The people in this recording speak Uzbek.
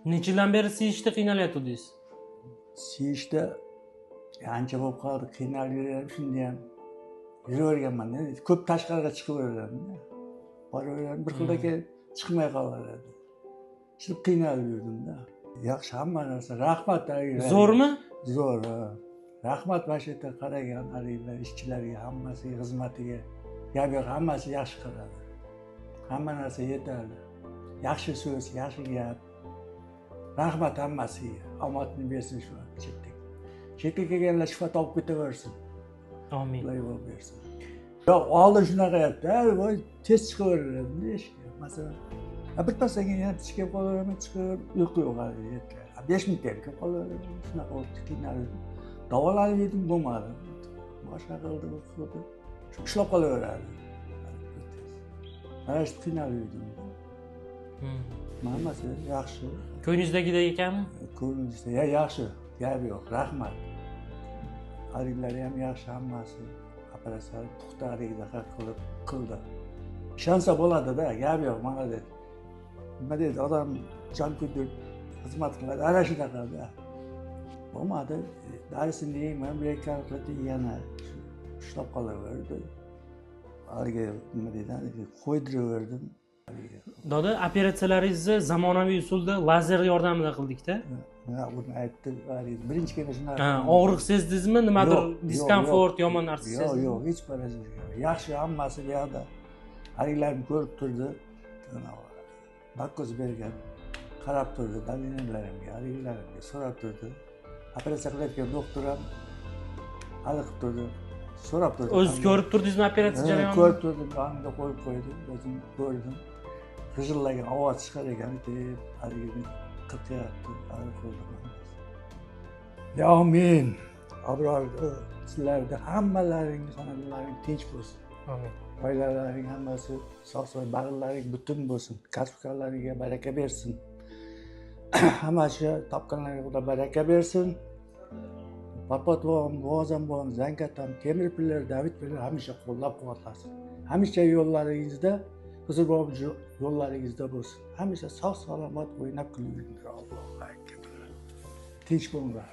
Necha yildan beri siyishda qiynalyapsiz? Siyishda ancha bo'lib qoldi, qiynalib yuraverib, shunda ham yuraverganman. Ko'p tashqariga chiqaverganman. Boraverdim, bir xilda chiqmay qolaveradi. Shu qiynalib yurdimda. Yaxshi hamma narsa. Rahmat. Zo'rmi? Zo'r. Rahmat mana shu yerda qaragan haligilar, ishchilarga, hammasiga, xizmatiga. Gap yo'q, hammasi yaxshi qiladi. Hamma narsa yetarli. Yaxshi so'z, yaxshi gap. Rahmat hammasiga. Omadni bersin shu chetda. Chetga kelganlar shifo topib ketaversin. Amin. Xudo yo'l bersin. Yo'q, oldin shunaqa yapti. Voy, tez chiqaveradi ishga. Masalan, birpasdan keyin yana chiqib qolaveraman, chiqib uyqu yo'q hali. 5 minutdan keyin qolaveraman. Shunaqa bo'lib qiynalib. Davolanib yedim, bo'lmadi. Boshqa qildi, bu qildi. Ushlab qolaveradi. Mana shu qiynalib yedim. Hammasi yaxshi. Ko'nglingizdagidek ekanmi? Ko'nglimizda yaxshi. Gap yo'q. Rahmat. Haligilar ham yaxshi hammasi. Operatsiya puxtaligida qildi. Ishonsa bo'ladi-da, gap yo'q, mana dedi. Nima deydi, odam jon kuydirib xizmat qiladi, ana shunaqada. Bo'lmadi, darisini yeyman, bir-ikki yana ushlab qolaverdi. Haligi nima deydi, qo'ydiraverdim. Doda, operatsiyalaringizni zamonaviy usulda lazer yordamida qildik-da. Ha, buni aytdi, birinchi kunda shunaqa. Og'riq sezdingizmi? Nimadir diskomfort, yomon narsa sezdingizmi? Yo'q, hech parazit yo'q. Yaxshi hammasi bu yoqda. Haligilarni ko'rib turdi. Narkoz bergan, qarab turdi, dalinalarimga, haligilarimga so'rab turdi. Operatsiya qilayotgan doktor ham hali qilib turdi. So'rab turdi. O'zingiz ko'rib turdingizmi operatsiya jarayonini? Ko'rib turdim, yonimda qo'yib qo'ydi, o'zim ko'rdim. G'ijirlagan ovoz chiqar ekan deb, haligini qilyapti, hali qildim. Ya amin. Abroqda sizlarda hammalaring, xonadonlaring tinch bo'lsin. Amin. Oilalaring hammasi sog'-salomat, bag'rlaring butun bo'lsin. Kasb-korlaringga baraka bersin. Hammasi topganlarga Xudo baraka bersin. Papatvom, Muazzamvom, Zangatam, Temir Pillar, David Pillar hamisha qo'llab-quvvatlasin. Hamisha yo'llaringizda, Huzurbob yo'llaringizda bo'lsin. Hamisha sog'-salomat o'ynab kuling. Allohu akbar. Tinch bo'linglar.